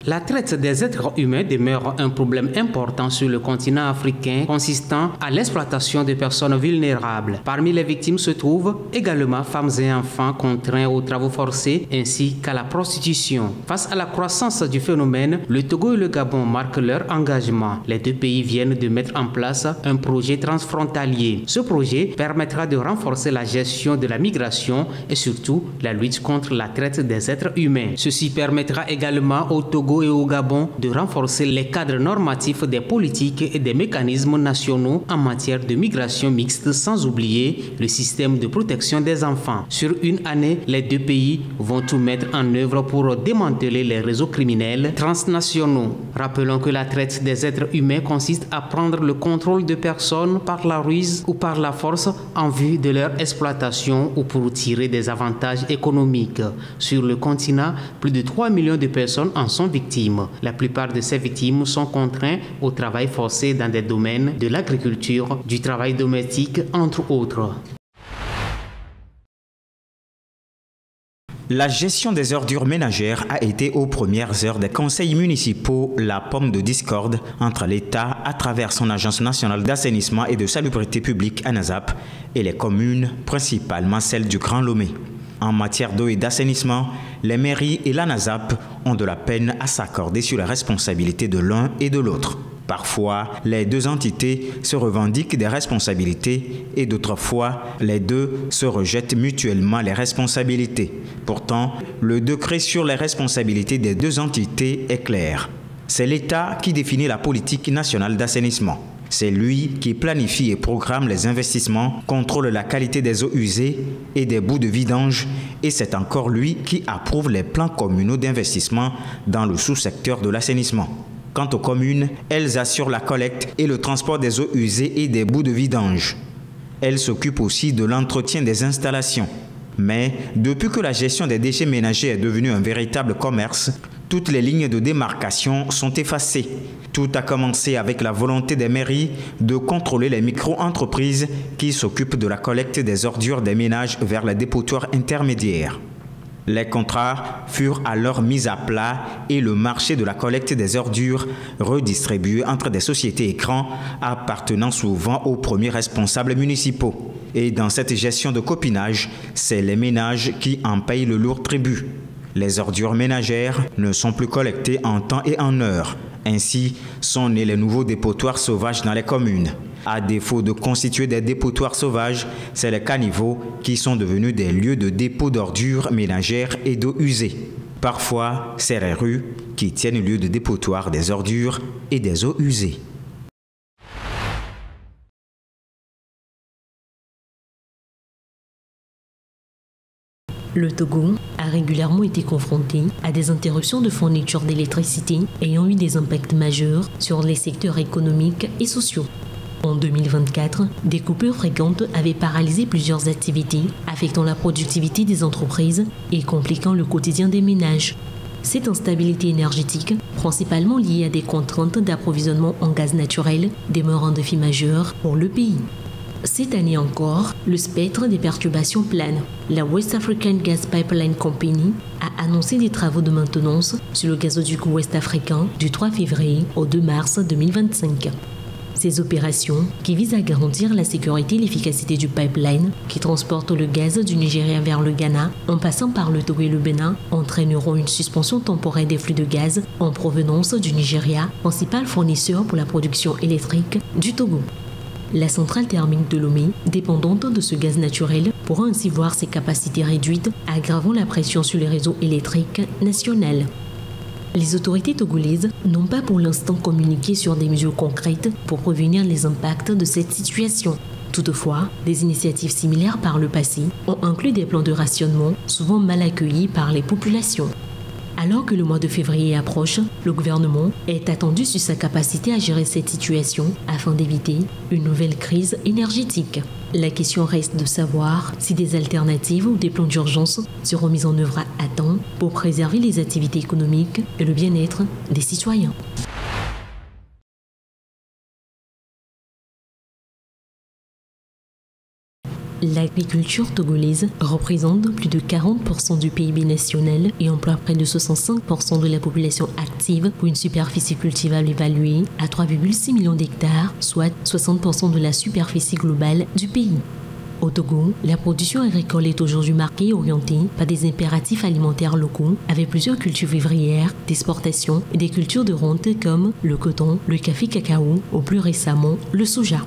La traite des êtres humains demeure un problème important sur le continent africain consistant à l'exploitation de personnes vulnérables. Parmi les victimes se trouvent également femmes et enfants contraints aux travaux forcés ainsi qu'à la prostitution. Face à la croissance du phénomène, le Togo et le Gabon marquent leur engagement. Les deux pays viennent de mettre en place un projet transfrontalier. Ce projet permettra de renforcer la gestion de la migration et surtout la lutte contre la traite des êtres humains. Ceci permettra également au Togo et au Gabon de renforcer les cadres normatifs des politiques et des mécanismes nationaux en matière de migration mixte, sans oublier le système de protection des enfants. Sur une année, les deux pays vont tout mettre en œuvre pour démanteler les réseaux criminels transnationaux. Rappelons que la traite des êtres humains consiste à prendre le contrôle de personnes par la ruse ou par la force en vue de leur exploitation ou pour tirer des avantages économiques. Sur le continent, plus de 3 millions de personnes en sont victimes. La plupart de ces victimes sont contraints au travail forcé dans des domaines de l'agriculture, du travail domestique, entre autres. La gestion des ordures ménagères a été aux premières heures des conseils municipaux la pomme de discorde entre l'État à travers son Agence nationale d'assainissement et de salubrité publique ANASAP et les communes, principalement celles du Grand Lomé. En matière d'eau et d'assainissement, les mairies et l'ANASAP ont de la peine à s'accorder sur les responsabilités de l'un et de l'autre. Parfois, les deux entités se revendiquent des responsabilités et d'autres fois, les deux se rejettent mutuellement les responsabilités. Pourtant, le décret sur les responsabilités des deux entités est clair. C'est l'État qui définit la politique nationale d'assainissement. C'est lui qui planifie et programme les investissements, contrôle la qualité des eaux usées et des boues de vidange, et c'est encore lui qui approuve les plans communaux d'investissement dans le sous-secteur de l'assainissement. Quant aux communes, elles assurent la collecte et le transport des eaux usées et des boues de vidange. Elles s'occupent aussi de l'entretien des installations. Mais depuis que la gestion des déchets ménagers est devenue un véritable commerce, toutes les lignes de démarcation sont effacées. Tout a commencé avec la volonté des mairies de contrôler les micro-entreprises qui s'occupent de la collecte des ordures des ménages vers les dépotoirs intermédiaires. Les contrats furent alors mis à plat et le marché de la collecte des ordures redistribué entre des sociétés écrans appartenant souvent aux premiers responsables municipaux. Et dans cette gestion de copinage, c'est les ménages qui en payent le lourd tribut. Les ordures ménagères ne sont plus collectées en temps et en heure. Ainsi sont nés les nouveaux dépotoirs sauvages dans les communes. À défaut de constituer des dépotoirs sauvages, c'est les caniveaux qui sont devenus des lieux de dépôt d'ordures ménagères et d'eau usée. Parfois, c'est les rues qui tiennent lieu de dépotoir des ordures et des eaux usées. Le Togo a régulièrement été confronté à des interruptions de fourniture d'électricité ayant eu des impacts majeurs sur les secteurs économiques et sociaux. En 2024, des coupures fréquentes avaient paralysé plusieurs activités, affectant la productivité des entreprises et compliquant le quotidien des ménages. Cette instabilité énergétique, principalement liée à des contraintes d'approvisionnement en gaz naturel, demeure un défi majeur pour le pays. Cette année encore, le spectre des perturbations plane. La West African Gas Pipeline Company a annoncé des travaux de maintenance sur le gazoduc ouest-africain du 3 février au 2 mars 2025. Ces opérations, qui visent à garantir la sécurité et l'efficacité du pipeline qui transporte le gaz du Nigeria vers le Ghana en passant par le Togo et le Bénin, entraîneront une suspension temporaire des flux de gaz en provenance du Nigeria, principal fournisseur pour la production électrique du Togo. La centrale thermique de Lomé, dépendante de ce gaz naturel, pourra ainsi voir ses capacités réduites, aggravant la pression sur les réseaux électriques nationaux. Les autorités togolaises n'ont pas pour l'instant communiqué sur des mesures concrètes pour prévenir les impacts de cette situation. Toutefois, des initiatives similaires par le passé ont inclus des plans de rationnement souvent mal accueillis par les populations. Alors que le mois de février approche, le gouvernement est attendu sur sa capacité à gérer cette situation afin d'éviter une nouvelle crise énergétique. La question reste de savoir si des alternatives ou des plans d'urgence seront mis en œuvre à temps pour préserver les activités économiques et le bien-être des citoyens. L'agriculture togolaise représente plus de 40% du PIB national et emploie près de 65% de la population active pour une superficie cultivable évaluée à 3,6 millions d'hectares, soit 60% de la superficie globale du pays. Au Togo, la production agricole est aujourd'hui marquée et orientée par des impératifs alimentaires locaux avec plusieurs cultures vivrières, d'exportation et des cultures de rente comme le coton, le café-cacao ou plus récemment le soja.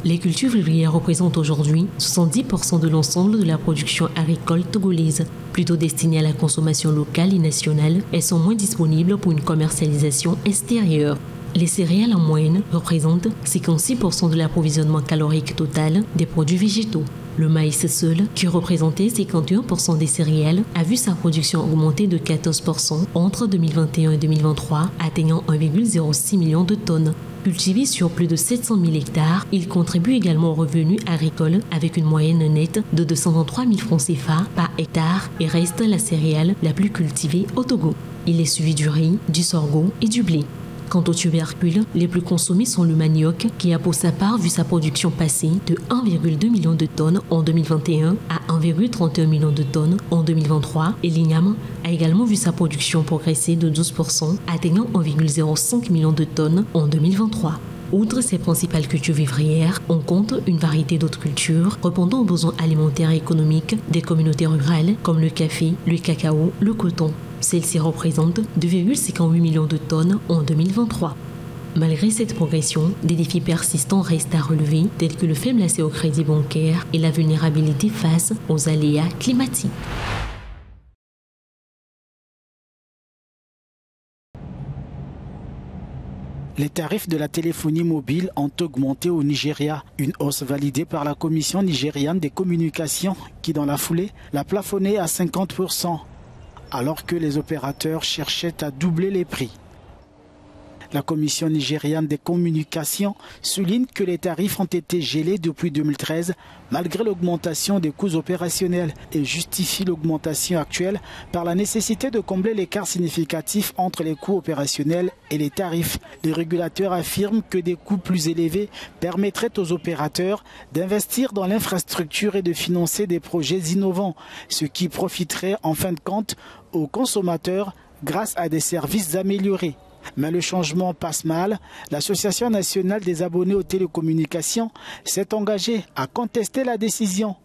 Les cultures vivrières représentent aujourd'hui 70% de l'ensemble de la production agricole togolaise. Plutôt destinées à la consommation locale et nationale, elles sont moins disponibles pour une commercialisation extérieure. Les céréales en moyenne représentent 56% de l'approvisionnement calorique total des produits végétaux. Le maïs seul, qui représentait 51% des céréales, a vu sa production augmenter de 14% entre 2021 et 2023, atteignant 1,06 million de tonnes. Cultivé sur plus de 700 000 hectares, il contribue également aux revenus agricoles avec une moyenne nette de 223 000 francs CFA par hectare et reste la céréale la plus cultivée au Togo. Il est suivi du riz, du sorgho et du blé. Quant aux tubercules, les plus consommés sont le manioc, qui a pour sa part vu sa production passer de 1,2 million de tonnes en 2021 à 1,31 million de tonnes en 2023, et l'igname a également vu sa production progresser de 12%, atteignant 1,05 million de tonnes en 2023. Outre ces principales cultures vivrières, on compte une variété d'autres cultures répondant aux besoins alimentaires et économiques des communautés rurales comme le café, le cacao, le coton. Celle-ci représente 2,58 millions de tonnes en 2023. Malgré cette progression, des défis persistants restent à relever, tels que le faible accès au crédit bancaire et la vulnérabilité face aux aléas climatiques. Les tarifs de la téléphonie mobile ont augmenté au Nigeria, une hausse validée par la Commission nigériane des communications qui, dans la foulée, l'a plafonné à 50%, alors que les opérateurs cherchaient à doubler les prix. La Commission nigériane des communications souligne que les tarifs ont été gelés depuis 2013 malgré l'augmentation des coûts opérationnels et justifie l'augmentation actuelle par la nécessité de combler l'écart significatif entre les coûts opérationnels et les tarifs. Les régulateurs affirment que des coûts plus élevés permettraient aux opérateurs d'investir dans l'infrastructure et de financer des projets innovants, ce qui profiterait en fin de compte aux consommateurs grâce à des services améliorés. Mais le changement passe mal. L'Association nationale des abonnés aux télécommunications s'est engagée à contester la décision.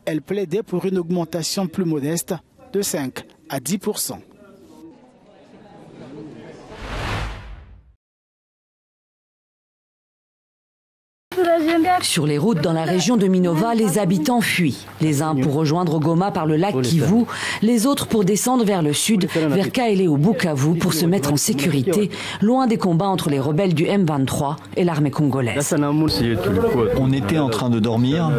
Elle plaidait pour une augmentation plus modeste de 5 à 10%. Sur les routes dans la région de Minova, les habitants fuient. Les uns pour rejoindre Goma par le lac Kivu, les autres pour descendre vers le sud, vers Kaélé ou Bukavu pour se mettre en sécurité, loin des combats entre les rebelles du M23 et l'armée congolaise. On était en train de dormir.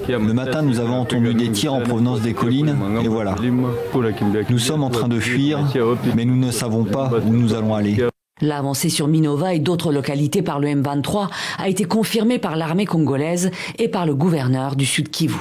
Le matin, nous avons entendu des tirs en provenance des collines et voilà. Nous sommes en train de fuir, mais nous ne savons pas où nous allons aller. L'avancée sur Minova et d'autres localités par le M23 a été confirmée par l'armée congolaise et par le gouverneur du Sud Kivu.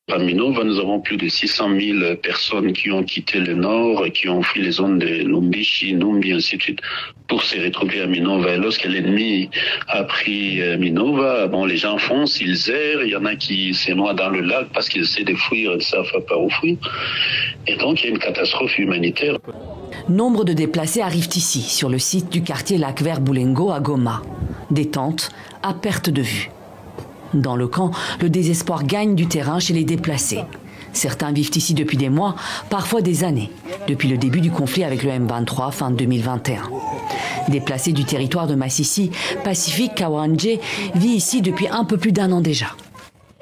À Minova, nous avons plus de 600 000 personnes qui ont quitté le nord, qui ont fui les zones de Lumbishi, Numbi, ainsi de suite, pour se retrouver à Minova. Et lorsque l'ennemi a pris Minova, bon, les gens foncent, ils errent, il y en a qui se noient dans le lac parce qu'ils essaient de fuir, ils ne savent pas où fuir. Et donc, il y a une catastrophe humanitaire. Nombre de déplacés arrivent ici, sur le site du quartier Lac Vert Boulengo à Goma. Des tentes à perte de vue. Dans le camp, le désespoir gagne du terrain chez les déplacés. Certains vivent ici depuis des mois, parfois des années, depuis le début du conflit avec le M23 fin 2021. Déplacé du territoire de Massissi, Pacifique Kawanje vit ici depuis un peu plus d'1 an déjà.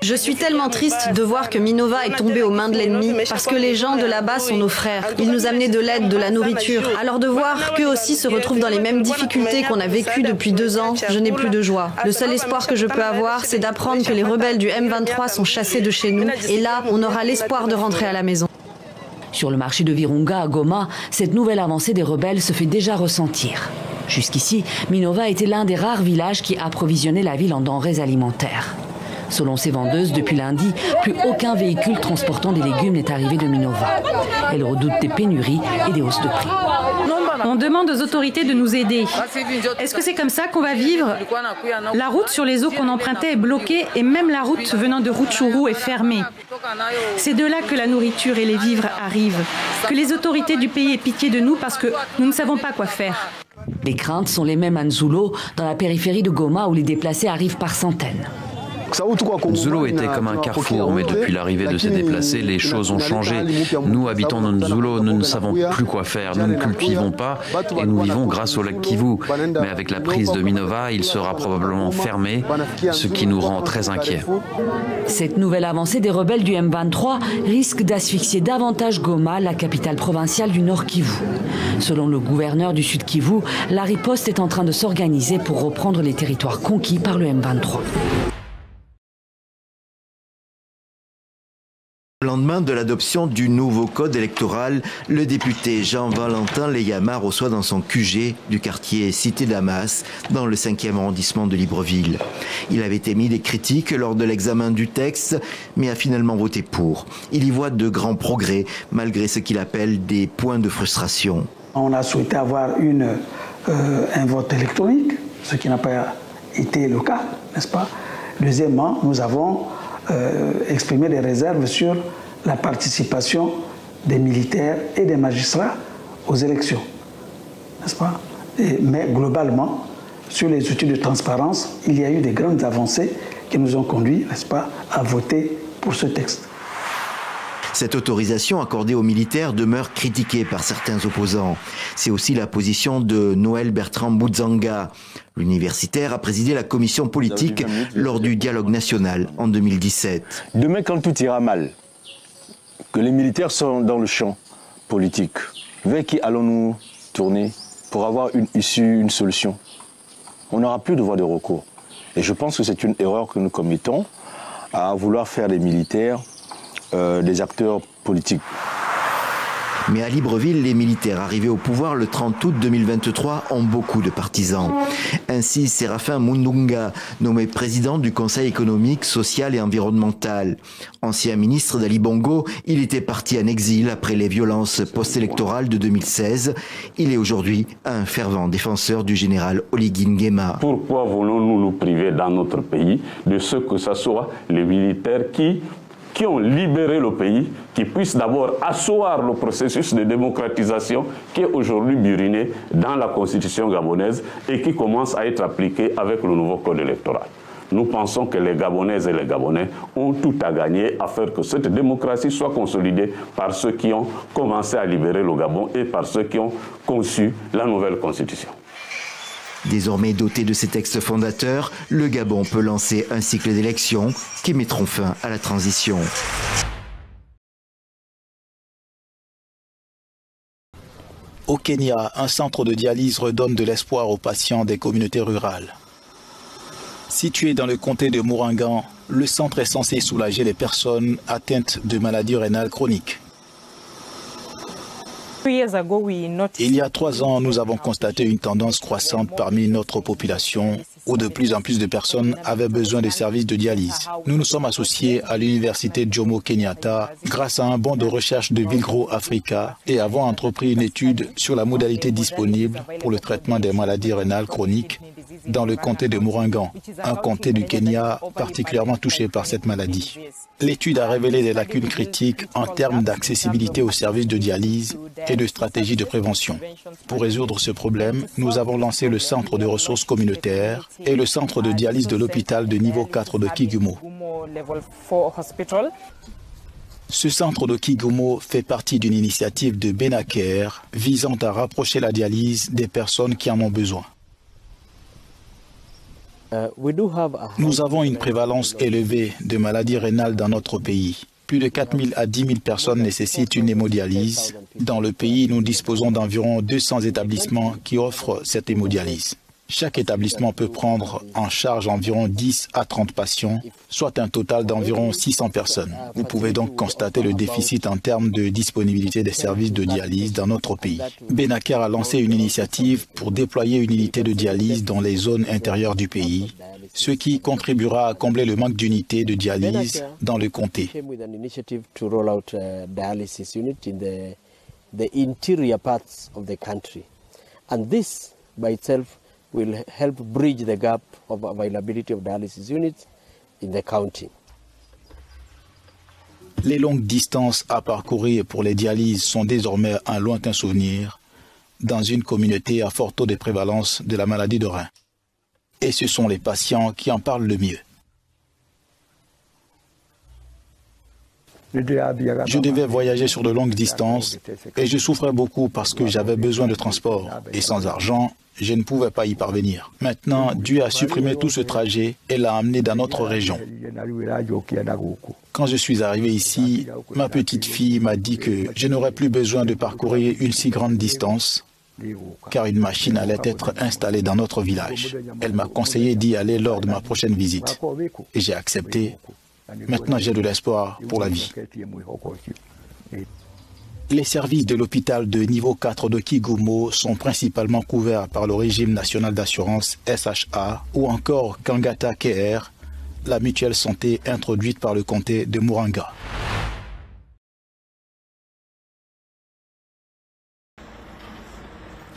Je suis tellement triste de voir que Minova est tombée aux mains de l'ennemi parce que les gens de là-bas sont nos frères. Ils nous amenaient de l'aide, de la nourriture. Alors de voir qu'eux aussi se retrouvent dans les mêmes difficultés qu'on a vécues depuis 2 ans, je n'ai plus de joie. Le seul espoir que je peux avoir, c'est d'apprendre que les rebelles du M23 sont chassés de chez nous. Et là, on aura l'espoir de rentrer à la maison. Sur le marché de Virunga à Goma, cette nouvelle avancée des rebelles se fait déjà ressentir. Jusqu'ici, Minova était l'un des rares villages qui approvisionnait la ville en denrées alimentaires. Selon ces vendeuses, depuis lundi, plus aucun véhicule transportant des légumes n'est arrivé de Minova. Elles redoutent des pénuries et des hausses de prix. On demande aux autorités de nous aider. Est-ce que c'est comme ça qu'on va vivre? La route sur les eaux qu'on empruntait est bloquée et même la route venant de Rutshuru est fermée. C'est de là que la nourriture et les vivres arrivent. Que les autorités du pays aient pitié de nous parce que nous ne savons pas quoi faire. Les craintes sont les mêmes à Nzulo, dans la périphérie de Goma où les déplacés arrivent par centaines. Nzulo était comme un carrefour, mais depuis l'arrivée de ces déplacés, les choses ont changé. Nous, habitants de Nzulo, nous ne savons plus quoi faire. Nous ne cultivons pas et nous vivons grâce au lac Kivu. Mais avec la prise de Minova, il sera probablement fermé, ce qui nous rend très inquiets. Cette nouvelle avancée des rebelles du M23 risque d'asphyxier davantage Goma, la capitale provinciale du Nord Kivu. Selon le gouverneur du Sud Kivu, la riposte est en train de s'organiser pour reprendre les territoires conquis par le M23. Au lendemain de l'adoption du nouveau code électoral, le député Jean-Valentin Leyama reçoit dans son QG du quartier Cité Damas, dans le 5e arrondissement de Libreville. Il avait émis des critiques lors de l'examen du texte, mais a finalement voté pour. Il y voit de grands progrès, malgré ce qu'il appelle des points de frustration. On a souhaité avoir un vote électronique, ce qui n'a pas été le cas, n'est-ce pas? Deuxièmement, nous avons exprimer des réserves sur la participation des militaires et des magistrats aux élections, n'est-ce pas? Mais globalement, sur les outils de transparence, il y a eu des grandes avancées qui nous ont conduits, n'est-ce pas, à voter pour ce texte. Cette autorisation accordée aux militaires demeure critiquée par certains opposants. C'est aussi la position de Noël Bertrand Boudzanga. L'universitaire a présidé la commission politique lors du dialogue national en 2017. Demain, quand tout ira mal, que les militaires sont dans le champ politique, vers qui allons-nous tourner pour avoir une issue, une solution? On n'aura plus de voie de recours. Et je pense que c'est une erreur que nous commettons à vouloir faire des militaires des acteurs politiques. Mais à Libreville, les militaires arrivés au pouvoir le 30 août 2023 ont beaucoup de partisans. Ainsi, Séraphin Mundunga, nommé président du Conseil économique, social et environnemental. Ancien ministre d'Ali Bongo, il était parti en exil après les violences post-électorales de 2016. Il est aujourd'hui un fervent défenseur du général Oligui Nguema. Pourquoi voulons-nous nous priver dans notre pays de ce que ce soit les militaires qui ont libéré le pays, qui puissent d'abord asseoir le processus de démocratisation qui est aujourd'hui buriné dans la constitution gabonaise et qui commence à être appliqué avec le nouveau code électoral. Nous pensons que les Gabonaises et les Gabonais ont tout à gagner à faire que cette démocratie soit consolidée par ceux qui ont commencé à libérer le Gabon et par ceux qui ont conçu la nouvelle constitution. Désormais doté de ces textes fondateurs, le Gabon peut lancer un cycle d'élections qui mettront fin à la transition. Au Kenya, un centre de dialyse redonne de l'espoir aux patients des communautés rurales. Situé dans le comté de Murangan, le centre est censé soulager les personnes atteintes de maladies rénales chroniques. Il y a 3 ans, nous avons constaté une tendance croissante parmi notre population où de plus en plus de personnes avaient besoin de services de dialyse. Nous nous sommes associés à l'université Jomo Kenyatta grâce à un banc de recherche de Vilgro Africa et avons entrepris une étude sur la modalité disponible pour le traitement des maladies rénales chroniques dans le comté de Murangan, un comté du Kenya particulièrement touché par cette maladie. L'étude a révélé des lacunes critiques en termes d'accessibilité aux services de dialyse et de stratégies de prévention. Pour résoudre ce problème, nous avons lancé le centre de ressources communautaires et le centre de dialyse de l'hôpital de niveau 4 de Kigumo. Ce centre de Kigumo fait partie d'une initiative de Benaker visant à rapprocher la dialyse des personnes qui en ont besoin. Nous avons une prévalence élevée de maladies rénales dans notre pays. Plus de 4 000 à 10 000 personnes nécessitent une hémodialyse. Dans le pays, nous disposons d'environ 200 établissements qui offrent cette hémodialyse. Chaque établissement peut prendre en charge environ 10 à 30 patients, soit un total d'environ 600 personnes. Vous pouvez donc constater le déficit en termes de disponibilité des services de dialyse dans notre pays. Benaker a lancé une initiative pour déployer une unité de dialyse dans les zones intérieures du pays, ce qui contribuera à combler le manque d'unités de dialyse dans le comté. Will help bridge the gap of availability of dialysis units in the county. Les longues distances à parcourir pour les dialyses sont désormais un lointain souvenir dans une communauté à fort taux de prévalence de la maladie de rein. Et ce sont les patients qui en parlent le mieux. Je devais voyager sur de longues distances et je souffrais beaucoup parce que j'avais besoin de transport. Et sans argent, je ne pouvais pas y parvenir. Maintenant, Dieu a supprimé tout ce trajet et l'a amené dans notre région. Quand je suis arrivé ici, ma petite fille m'a dit que je n'aurais plus besoin de parcourir une si grande distance car une machine allait être installée dans notre village. Elle m'a conseillé d'y aller lors de ma prochaine visite. Et j'ai accepté. Maintenant, j'ai de l'espoir pour la vie. Les services de l'hôpital de niveau 4 de Kigumo sont principalement couverts par le régime national d'assurance SHA ou encore Kangata KR, la mutuelle santé introduite par le comté de Muranga.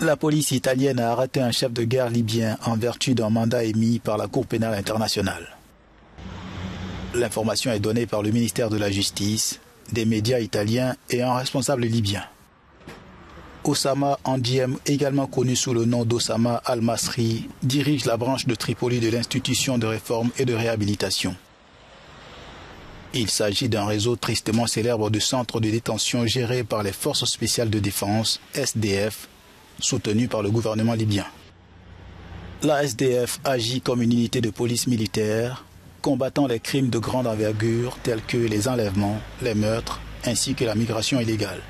La police italienne a arrêté un chef de guerre libyen en vertu d'un mandat émis par la Cour pénale internationale. L'information est donnée par le ministère de la Justice, des médias italiens et un responsable libyen. Osama Andiem, également connu sous le nom d'Osama Al-Masri, dirige la branche de Tripoli de l'institution de réforme et de réhabilitation. Il s'agit d'un réseau tristement célèbre de centres de détention gérés par les Forces spéciales de défense, SDF, soutenus par le gouvernement libyen. La SDF agit comme une unité de police militaire, combattant les crimes de grande envergure tels que les enlèvements, les meurtres, ainsi que la migration illégale.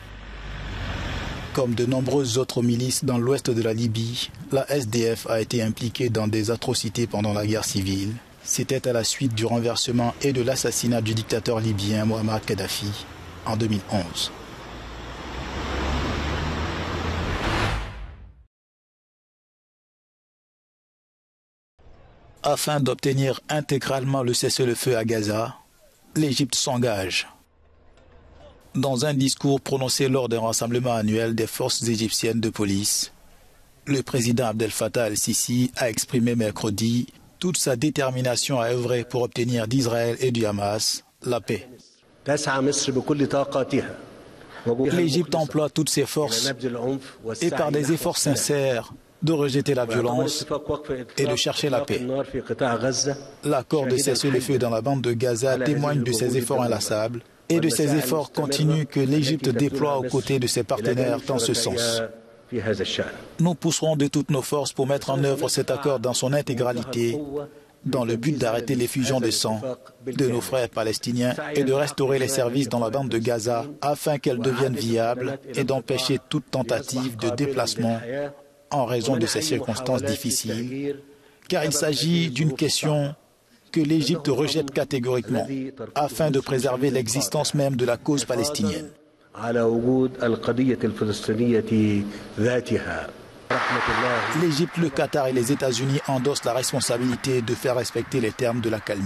Comme de nombreuses autres milices dans l'ouest de la Libye, la SDF a été impliquée dans des atrocités pendant la guerre civile. C'était à la suite du renversement et de l'assassinat du dictateur libyen Muammar Kadhafi en 2011. Afin d'obtenir intégralement le cessez-le-feu à Gaza, l'Égypte s'engage. Dans un discours prononcé lors d'un rassemblement annuel des forces égyptiennes de police, le président Abdel Fattah el-Sisi a exprimé mercredi toute sa détermination à œuvrer pour obtenir d'Israël et du Hamas la paix. L'Égypte emploie toutes ses forces et par des efforts sincères de rejeter la violence et de chercher la paix. L'accord de cessez-le-feu dans la bande de Gaza témoigne de ses efforts inlassables et de ces efforts continus que l'Égypte déploie aux côtés de ses partenaires dans ce sens. Nous pousserons de toutes nos forces pour mettre en œuvre cet accord dans son intégralité, dans le but d'arrêter l'effusion de sang de nos frères palestiniens et de restaurer les services dans la bande de Gaza afin qu'elle devienne viable et d'empêcher toute tentative de déplacement en raison de ces circonstances difficiles, car il s'agit d'une question que l'Égypte rejette catégoriquement, afin de préserver l'existence même de la cause palestinienne. L'Égypte, le Qatar et les États-Unis endossent la responsabilité de faire respecter les termes de l'accalmie.